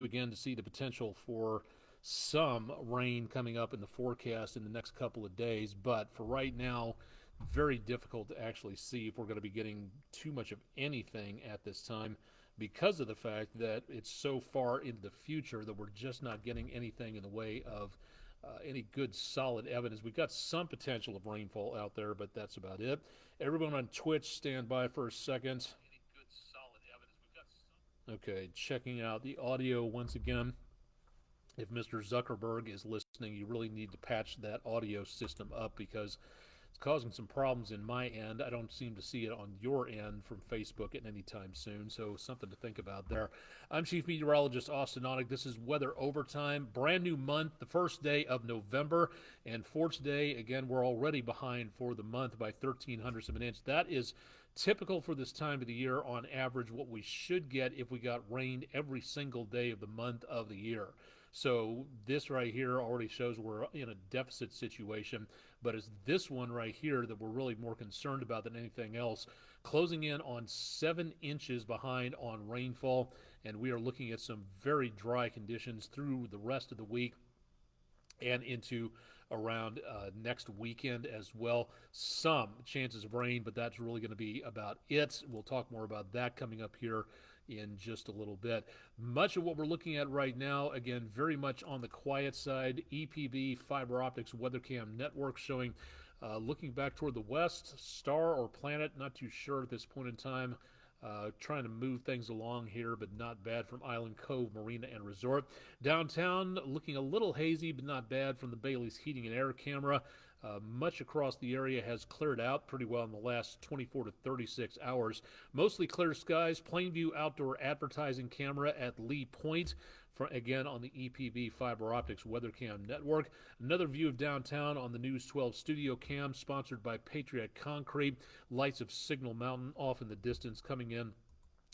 again to see the potential for some rain coming up in the forecast in the next couple of days. But for right now, very difficult to actually see if we're going to be getting too much of anything at this time because of the fact that it's so far into the future that we're just not getting anything in the way of any good solid evidence. We've got some potential of rainfall out there, but that's about it. Everyone on Twitch, stand by for a second. Okay, checking out the audio once again. If Mr. Zuckerberg is listening, you really need to patch that audio system up because it's causing some problems in my end. I don't seem to see it on your end from Facebook at any time soon, so something to think about there. I'm Chief Meteorologist Austen Onek. This is Weather Overtime. Brand new month, the first day of November, and for today, again, we're already behind for the month by 0.13 of an inch. That is typical for this time of the year on average what we should get if we got rain every single day of the month of the year. So this right here already shows we're in a deficit situation, but it's this one right here that we're really more concerned about than anything else. Closing in on 7 inches behind on rainfall, and we are looking at some very dry conditions through the rest of the week and into around next weekend as well. Some chances of rain, but that's really going to be about it. We'll talk more about that coming up here in just a little bit. Much of what we're looking at right now, again, very much on the quiet side. EPB fiber optics weathercam network showing looking back toward the west, star or planet, not too sure at this point in time. Trying to move things along here, but not bad from Island Cove Marina and Resort. Downtown, looking a little hazy, but not bad from the Bailey's Heating and Air camera. Much across the area has cleared out pretty well in the last 24 to 36 hours. Mostly clear skies. Plainview outdoor advertising camera at Lee Point. Again on the EPB fiber optics weathercam network. Another view of downtown on the News 12 studio cam sponsored by Patriot Concrete. Lights of Signal Mountain off in the distance coming in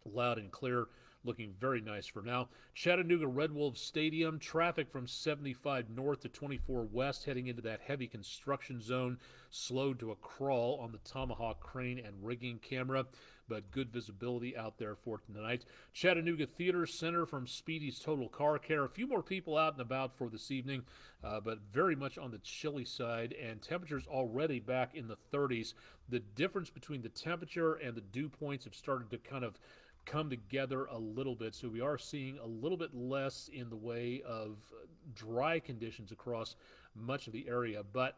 loud and clear, looking very nice for now. Chattanooga Red Wolves Stadium, traffic from 75 north to 24 west heading into that heavy construction zone, slowed to a crawl on the Tomahawk crane and rigging camera, but good visibility out there for tonight. Chattanooga Theater Center from Speedy's Total Car Care. A few more people out and about for this evening, but very much on the chilly side, and temperatures already back in the 30s. The difference between the temperature and the dew points have started to kind of come together a little bit, so we are seeing a little bit less in the way of dry conditions across much of the area. But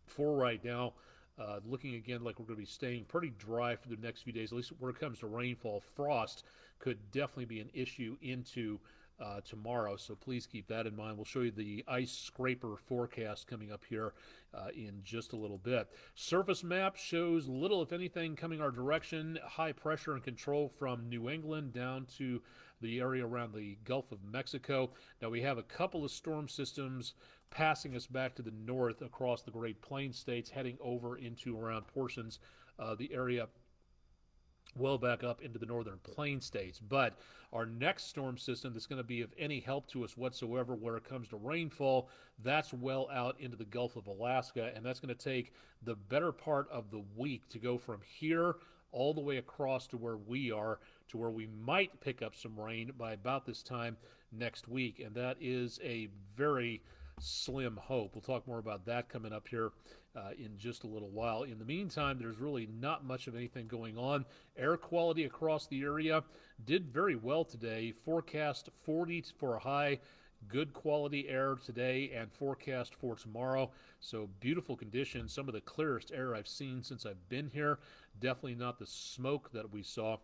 for right now, looking again like we're going to be staying pretty dry for the next few days, at least when it comes to rainfall. Frost could definitely be an issue into tomorrow, so please keep that in mind. We'll show you the ice scraper forecast coming up here in just a little bit. Surface map shows little, if anything, coming our direction. High pressure and control from New England down to the area around the Gulf of Mexico. Now we have a couple of storm systems passing us back to the north across the Great Plains states, heading over into around portions of the area well back up into the northern plain states. But our next storm system that's going to be of any help to us whatsoever where it comes to rainfall, that's well out into the Gulf of Alaska, and that's going to take the better part of the week to go from here all the way across to where we are, to where we might pick up some rain by about this time next week, and that is a very slim hope. We'll talk more about that coming up here in just a little while. In the meantime, there's really not much of anything going on. Air quality across the area did very well today. Forecast 40 for a high. Good quality air today and forecast for tomorrow. So beautiful conditions. Some of the clearest air I've seen since I've been here. Definitely not the smoke that we saw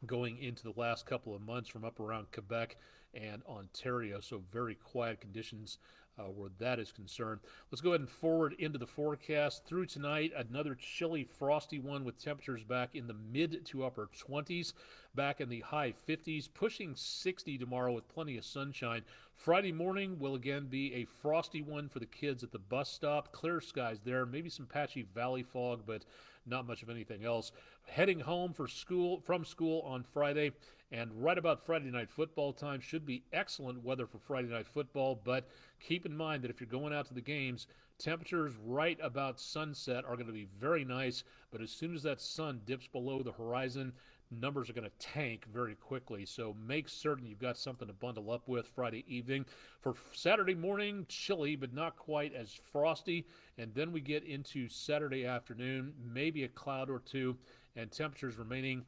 going into the last couple of months from up around Quebec and Ontario. So very quiet conditions where that is concerned. Let's go ahead and forward into the forecast through tonight. Another chilly, frosty one with temperatures back in the mid to upper 20s, back in the high 50s, pushing 60 tomorrow with plenty of sunshine. Friday morning will again be a frosty one for the kids at the bus stop. Clear skies there, maybe some patchy valley fog, but not much of anything else. Heading home from school on Friday, and right about Friday night football time should be excellent weather for Friday night football, but keep in mind that if you're going out to the games, temperatures right about sunset are going to be very nice, but as soon as that sun dips below the horizon, numbers are going to tank very quickly. So make certain you've got something to bundle up with Friday evening. For Saturday morning, chilly, but not quite as frosty. And then we get into Saturday afternoon, maybe a cloud or two, and temperatures remaining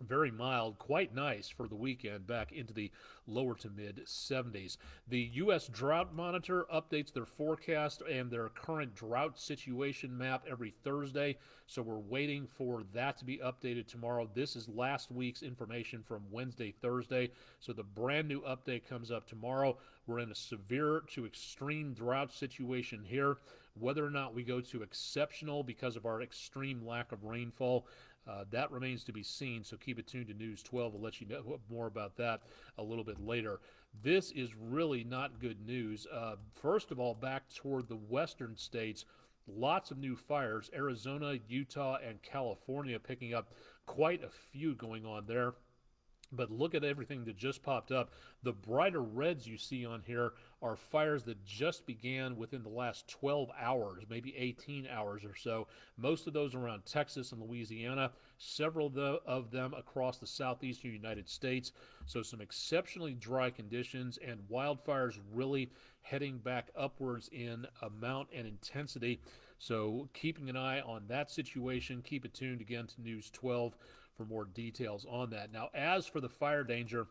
very mild, quite nice for the weekend, back into the lower to mid 70s. The U.S. Drought Monitor updates their forecast and their current drought situation map every Thursday, so we're waiting for that to be updated tomorrow. This is last week's information from Wednesday, Thursday, so the brand new update comes up tomorrow. We're in a severe to extreme drought situation here. Whether or not we go to exceptional because of our extreme lack of rainfall, that remains to be seen, so keep it tuned to News 12. We'll let you know more about that a little bit later. This is really not good news. First of all, back toward the western states, lots of new fires. Arizona, Utah, and California picking up quite a few going on there. But look at everything that just popped up. The brighter reds you see on here are fires that just began within the last 12 hours, maybe 18 hours or so. Most of those around Texas and Louisiana, several of them across the southeastern United States. So some exceptionally dry conditions, and wildfires really heading back upwards in amount and intensity. So keeping an eye on that situation. Keep it tuned again to News 12 for more details on that. Now, as for the fire danger,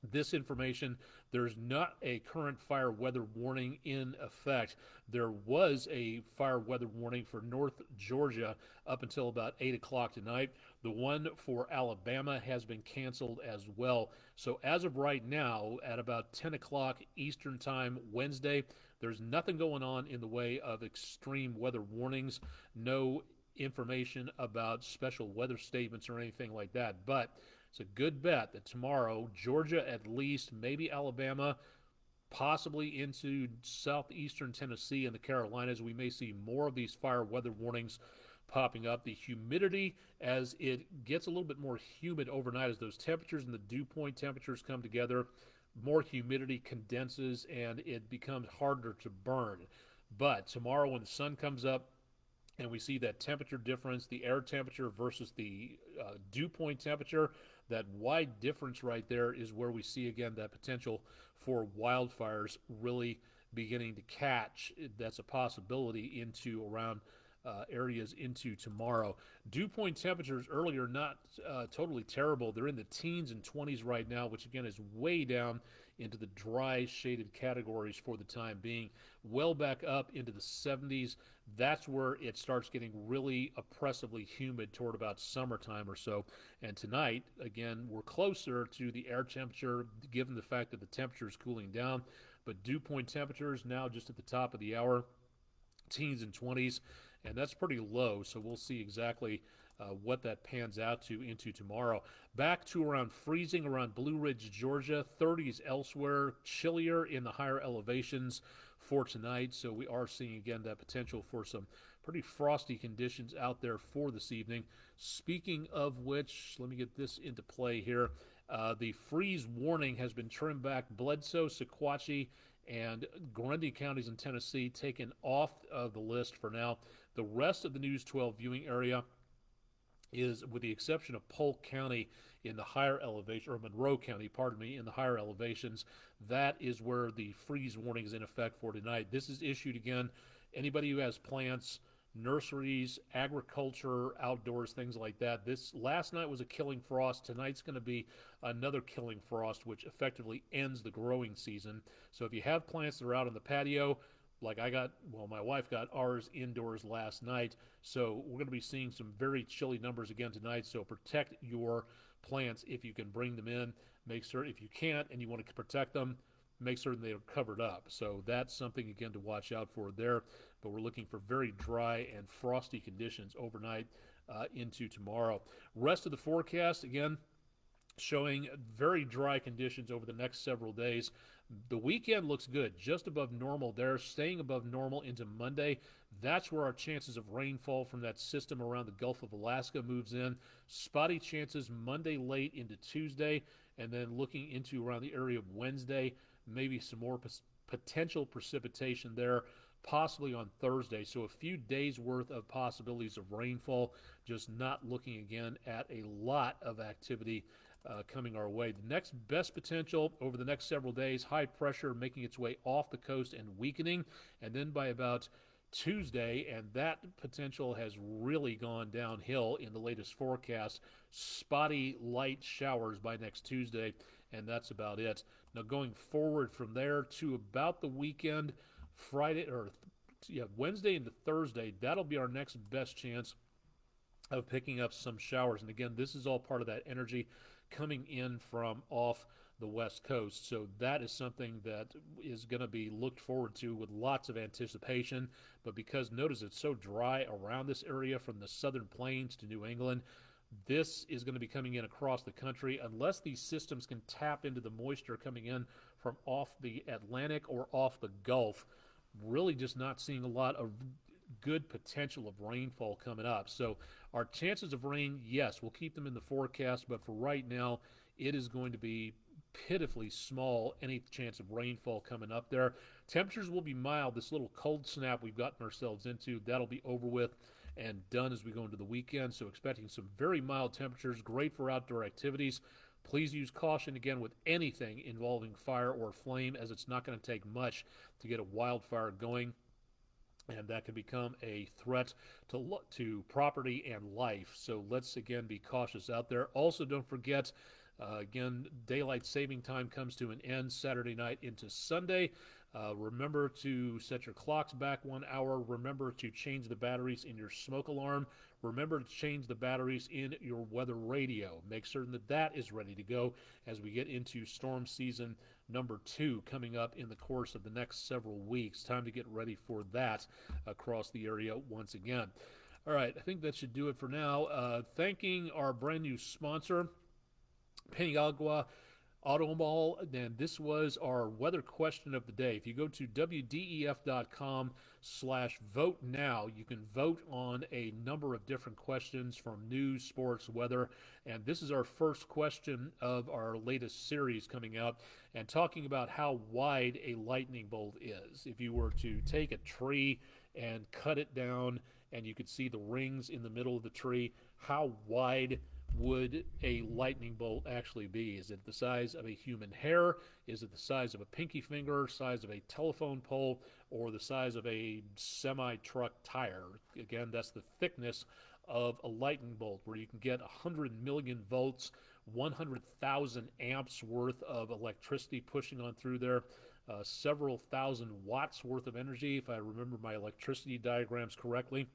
this information, there's not a current fire weather warning in effect. There was a fire weather warning for North Georgia up until about 8 o'clock tonight. The one for Alabama has been canceled as well. So as of right now, at about 10 o'clock Eastern Time Wednesday, there's nothing going on in the way of extreme weather warnings. No information about special weather statements or anything like that, but it's a good bet that tomorrow, Georgia at least, maybe Alabama, possibly into southeastern Tennessee and the Carolinas, we may see more of these fire weather warnings popping up. The humidity, as it gets a little bit more humid overnight, as those temperatures and the dew point temperatures come together, more humidity condenses and it becomes harder to burn. But tomorrow when the sun comes up, and we see that temperature difference, the air temperature versus the dew point temperature, that wide difference right there is where we see again that potential for wildfires really beginning to catch. That's a possibility into around areas into tomorrow. Dew point temperatures earlier not totally terrible. They're in the teens and 20s right now, which again is way down into the dry shaded categories for the time being. Well back up into the 70s. That's where it starts getting really oppressively humid toward about summertime or so. And tonight, again, we're closer to the air temperature given the fact that the temperature is cooling down. But dew point temperatures now just at the top of the hour, teens and 20s, and that's pretty low. So we'll see exactly what that pans out to into tomorrow. Back to around freezing around Blue Ridge, Georgia, 30s elsewhere, chillier in the higher elevations for tonight. So we are seeing again that potential for some pretty frosty conditions out there for this evening. Speaking of which, let me get this into play here. The freeze warning has been trimmed back. Bledsoe, Sequatchie, and Grundy counties in Tennessee taken off of the list for now. The rest of the News 12 viewing area is, with the exception of Polk County in the higher elevation, or Monroe County, pardon me, in the higher elevations, that is where the freeze warning is in effect for tonight. This is issued again. Anybody who has plants, nurseries, agriculture, outdoors, things like that. This last night was a killing frost. Tonight's going to be another killing frost, which effectively ends the growing season. So if you have plants that are out on the patio, like my wife got ours indoors last night, so we're going to be seeing some very chilly numbers again tonight. So protect your plants if you can bring them in. Make sure, if you can't and you want to protect them, make certain they are covered up. So that's something again to watch out for there. But we're looking for very dry and frosty conditions overnight into tomorrow. Rest of the forecast, again, showing very dry conditions over the next several days. The weekend looks good, just above normal there, staying above normal into Monday. That's where our chances of rainfall from that system around the Gulf of Alaska moves in. Spotty chances Monday late into Tuesday, and then looking into around the area of Wednesday, maybe some more potential precipitation there possibly on Thursday. So a few days worth of possibilities of rainfall, just not looking again at a lot of activity coming our way. The next best potential over the next several days, high pressure making its way off the coast and weakening, and then by about Tuesday, and that potential has really gone downhill in the latest forecast. Spotty light showers by next Tuesday, and that's about it. Now going forward from there to about the weekend, Wednesday into Thursday, that'll be our next best chance of picking up some showers. And again, this is all part of that energy coming in from off the West Coast. So that is something that is going to be looked forward to with lots of anticipation. But because notice it's so dry around this area from the southern plains to New England, this is going to be coming in across the country unless these systems can tap into the moisture coming in from off the Atlantic or off the Gulf. Really just not seeing a lot of good potential of rainfall coming up. So our chances of rain, yes, we'll keep them in the forecast, but for right now, it is going to be pitifully small, any chance of rainfall coming up there. Temperatures will be mild. This little cold snap we've gotten ourselves into, that'll be over with and done as we go into the weekend. So expecting some very mild temperatures, great for outdoor activities. Please use caution again with anything involving fire or flame, as it's not going to take much to get a wildfire going, and that can become a threat to property and life. So let's again be cautious out there. Also, don't forget, again, daylight saving time comes to an end Saturday night into Sunday. Remember to set your clocks back 1 hour. Remember to change the batteries in your smoke alarm. Remember to change the batteries in your weather radio. Make certain that that is ready to go as we get into storm season number 2 coming up in the course of the next several weeks. Time to get ready for that across the area once again. All right, I think that should do it for now. Thanking our brand new sponsor, Paniagua Auto Mall, and this was our weather question of the day. If you go to wdef.com/vote now, you can vote on a number of different questions from news, sports, weather, and this is our first question of our latest series coming out, and talking about how wide a lightning bolt is. If you were to take a tree and cut it down and you could see the rings in the middle of the tree, how wide would a lightning bolt actually be? Is it the size of a human hair? Is it the size of a pinky finger, size of a telephone pole, or the size of a semi-truck tire? Again, that's the thickness of a lightning bolt, where you can get 100 million volts, 100,000 amps worth of electricity pushing on through there, several thousand watts worth of energy, if I remember my electricity diagrams correctly.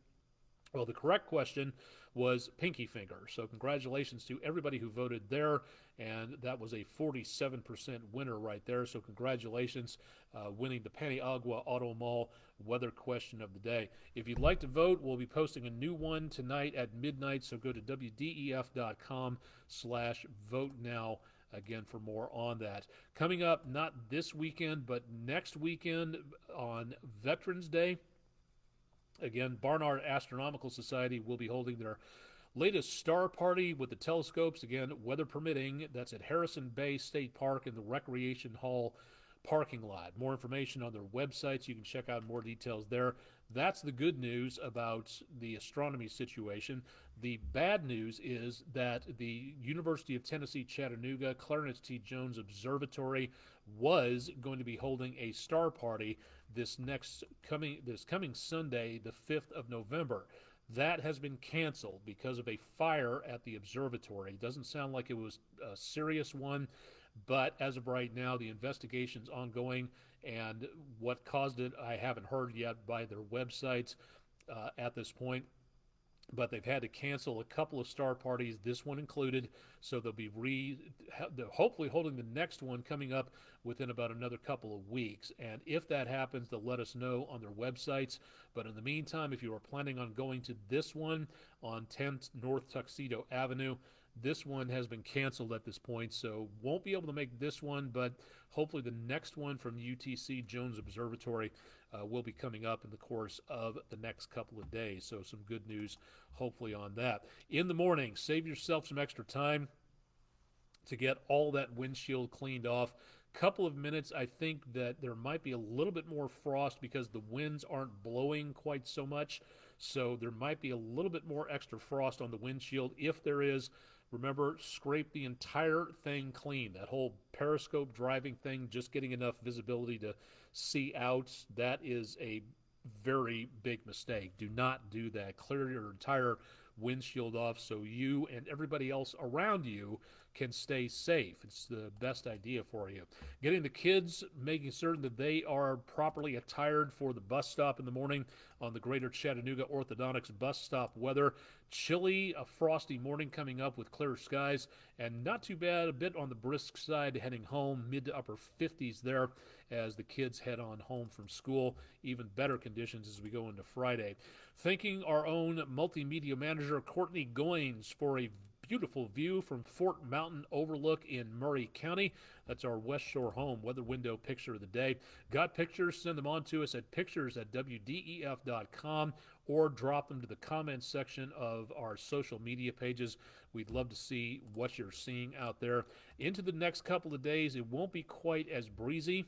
Well, the correct question was pinky finger. So congratulations to everybody who voted there, and that was a 47% winner right there. So congratulations, winning the Paniagua Auto Mall weather question of the day. If you'd like to vote, we'll be posting a new one tonight at midnight, so go to wdef.com/vote now again for more on that. Coming up, not this weekend, but next weekend on Veterans Day, again, Barnard Astronomical Society will be holding their latest star party with the telescopes, again, weather permitting. That's at Harrison Bay State Park in the Recreation Hall parking lot. More information on their websites. You can check out more details there. That's the good news about the astronomy situation. The bad news is that the University of Tennessee, Chattanooga, Clarence T. Jones Observatory was going to be holding a star party this coming Sunday, the 5th of November. That has been canceled because of a fire at the observatory. It doesn't sound like it was a serious one, but as of right now, the investigation's ongoing, and what caused it, I haven't heard yet by their websites at this point. But they've had to cancel a couple of star parties, this one included, so they'll be hopefully holding the next one coming up within about another couple of weeks. And if that happens, they'll let us know on their websites. But in the meantime, if you are planning on going to this one on 10th North Tuxedo Avenue, this one has been canceled at this point, so won't be able to make this one, but hopefully the next one from UTC Jones Observatory will be coming up in the course of the next couple of days. So some good news hopefully on that. In the morning, save yourself some extra time. to get all that windshield cleaned off. Couple of minutes. I think that there might be a little bit more frost because the winds aren't blowing quite so much. So there might be a little bit more extra frost on the windshield. If there is, remember, scrape the entire thing clean. That whole periscope driving thing, just getting enough visibility to see out, that is a very big mistake. Do not do that. Clear your entire windshield off so you and everybody else around you can stay safe. It's the best idea for you. Getting the kids, making certain that they are properly attired for the bus stop in the morning on the Greater Chattanooga Orthodontics bus stop weather. Chilly, a frosty morning coming up with clear skies, and not too bad, a bit on the brisk side heading home, mid to upper 50s there as the kids head on home from school. Even better conditions as we go into Friday. Thanking our own multimedia manager, Courtney Goins, for a beautiful view from Fort Mountain Overlook in Murray County. That's our West Shore home weather window picture of the day. Got pictures? Send them on to us at pictures@wdef.com or drop them to the comments section of our social media pages. We'd love to see what you're seeing out there. Into the next couple of days, it won't be quite as breezy,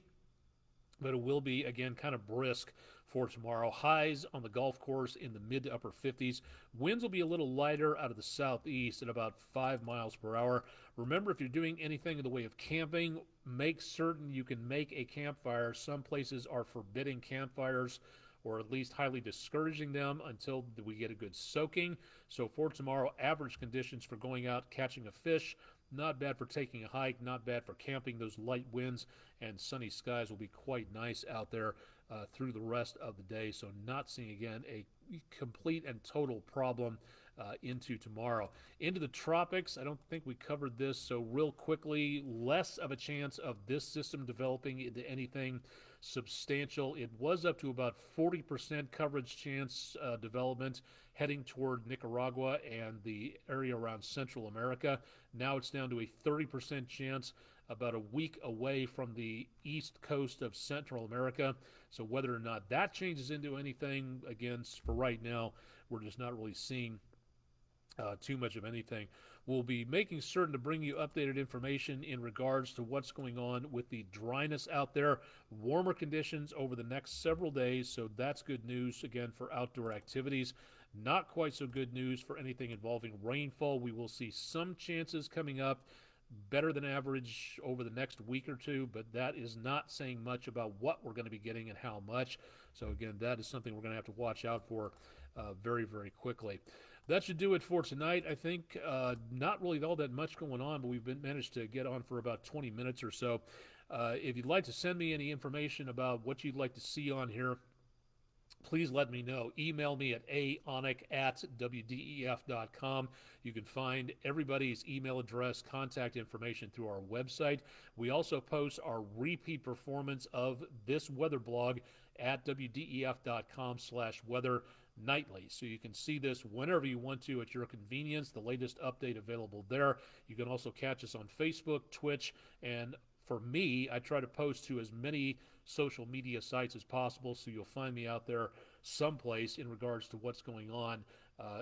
but it will be, again, kind of brisk for tomorrow. Highs on the golf course in the mid to upper 50s. Winds will be a little lighter out of the southeast at about 5 miles per hour. Remember, if you're doing anything in the way of camping, make certain you can make a campfire. Some places are forbidding campfires, or at least highly discouraging them until we get a good soaking. So for tomorrow, average conditions for going out catching a fish. Not bad for taking a hike, not bad for camping. Those light winds and sunny skies will be quite nice out there through the rest of the day. So not seeing, again, a complete and total problem into tomorrow. Into the tropics, I don't think we covered this, so real quickly, less of a chance of this system developing into anything substantial. It was up to about 40% coverage chance development heading toward Nicaragua and the area around Central America. Now it's down to a 30% chance about a week away from the east coast of Central America. So whether or not that changes into anything, again, for right now, we're just not really seeing too much of anything. We'll be making certain to bring you updated information in regards to what's going on with the dryness out there. Warmer conditions over the next several days, so that's good news, again, for outdoor activities. Not quite so good news for anything involving rainfall. We will see some chances coming up, better than average over the next week or two, but that is not saying much about what we're going to be getting and how much. So again, that is something we're going to have to watch out for very, very quickly. That should do it for tonight. I think not really all that much going on, but we've managed to get on for about 20 minutes or so. If you'd like to send me any information about what you'd like to see on here, please let me know. Email me at aonek@wdef.com. You can find everybody's email address, contact information through our website. We also post our repeat performance of this weather blog at wdef.com/weather nightly. So you can see this whenever you want to at your convenience, the latest update available there. You can also catch us on Facebook, Twitch, and for me, I try to post to as many social media sites as possible, so you'll find me out there someplace in regards to what's going on.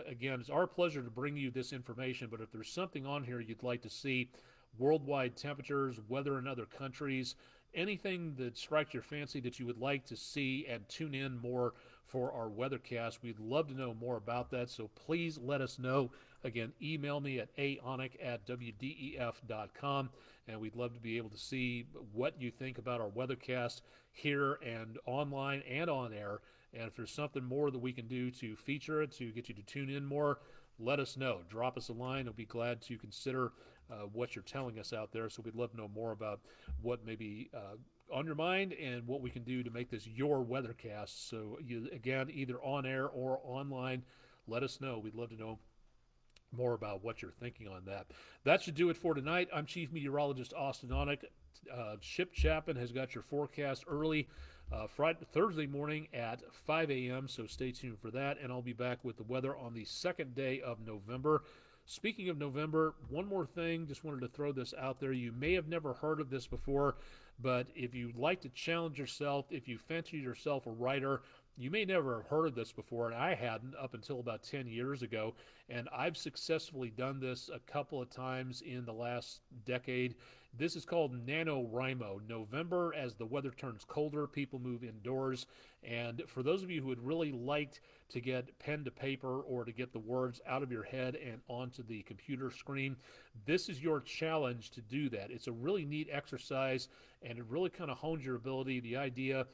Again, it's our pleasure to bring you this information, but if there's something on here you'd like to see, worldwide temperatures, weather in other countries, anything that strikes your fancy that you would like to see and tune in more for our weathercast, we'd love to know more about that, so please let us know. Again, email me at aonek@wdef.com, and we'd love to be able to see what you think about our weathercast here and online and on air. And if there's something more that we can do to feature it, to get you to tune in more, let us know. Drop us a line. We'll be glad to consider what you're telling us out there. So we'd love to know more about what may be on your mind and what we can do to make this your weathercast. So again, either on air or online, let us know. We'd love to know more about what you're thinking on that. That should do it for tonight. I'm Chief Meteorologist Austen Onek. Ship Chapin has got your forecast early Thursday morning at 5 a.m., so stay tuned for that, and I'll be back with the weather on the second day of November. Speaking of November, one more thing, just wanted to throw this out there. You may have never heard of this before, but if you'd like to challenge yourself, if you fancy yourself a writer, You may never have heard of this before, and I hadn't up until about 10 years ago. And I've successfully done this a couple of times in the last decade. This is called NaNoWriMo. November, as the weather turns colder, people move indoors. And for those of you who would really like to get pen to paper or to get the words out of your head and onto the computer screen, this is your challenge to do that. It's a really neat exercise, and it really kind of hones your ability. The idea,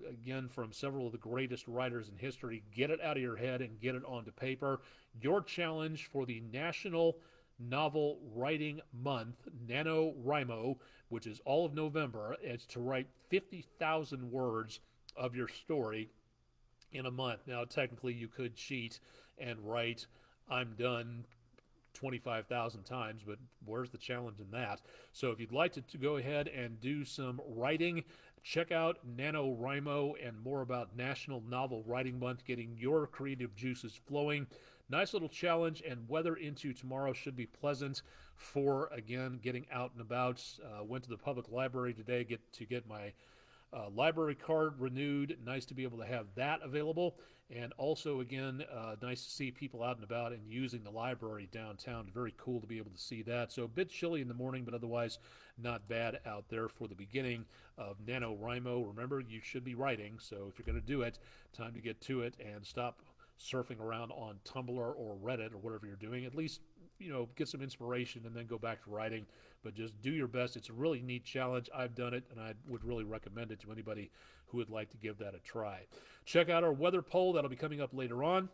again, from several of the greatest writers in history, get it out of your head and get it onto paper. Your challenge for the National Novel Writing Month, NaNoWriMo, which is all of November, is to write 50,000 words of your story in a month. Now, technically, you could cheat and write, I'm done 25,000 times, but where's the challenge in that? So if you'd like to go ahead and do some writing, check out NaNoWriMo and more about National Novel Writing Month, getting your creative juices flowing. Nice little challenge, and weather into tomorrow should be pleasant for, again, getting out and about. Went to the public library today to get my library card renewed. Nice to be able to have that available. And also, again, nice to see people out and about and using the library downtown. Very cool to be able to see that. So a bit chilly in the morning, but otherwise not bad out there for the beginning of NaNoWriMo. Remember, you should be writing, so if you're going to do it, time to get to it and stop surfing around on Tumblr or Reddit or whatever you're doing. At least, get some inspiration and then go back to writing. But just do your best. It's a really neat challenge. I've done it, and I would really recommend it to anybody who would like to give that a try. Check out our weather poll. That'll be coming up later on.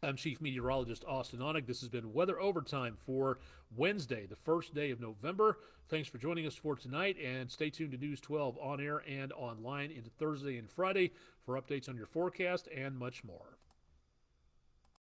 I'm Chief Meteorologist Austen Onek. This has been Weather Overtime for Wednesday, the first day of November. Thanks for joining us for tonight, and stay tuned to News 12 on air and online into Thursday and Friday for updates on your forecast and much more.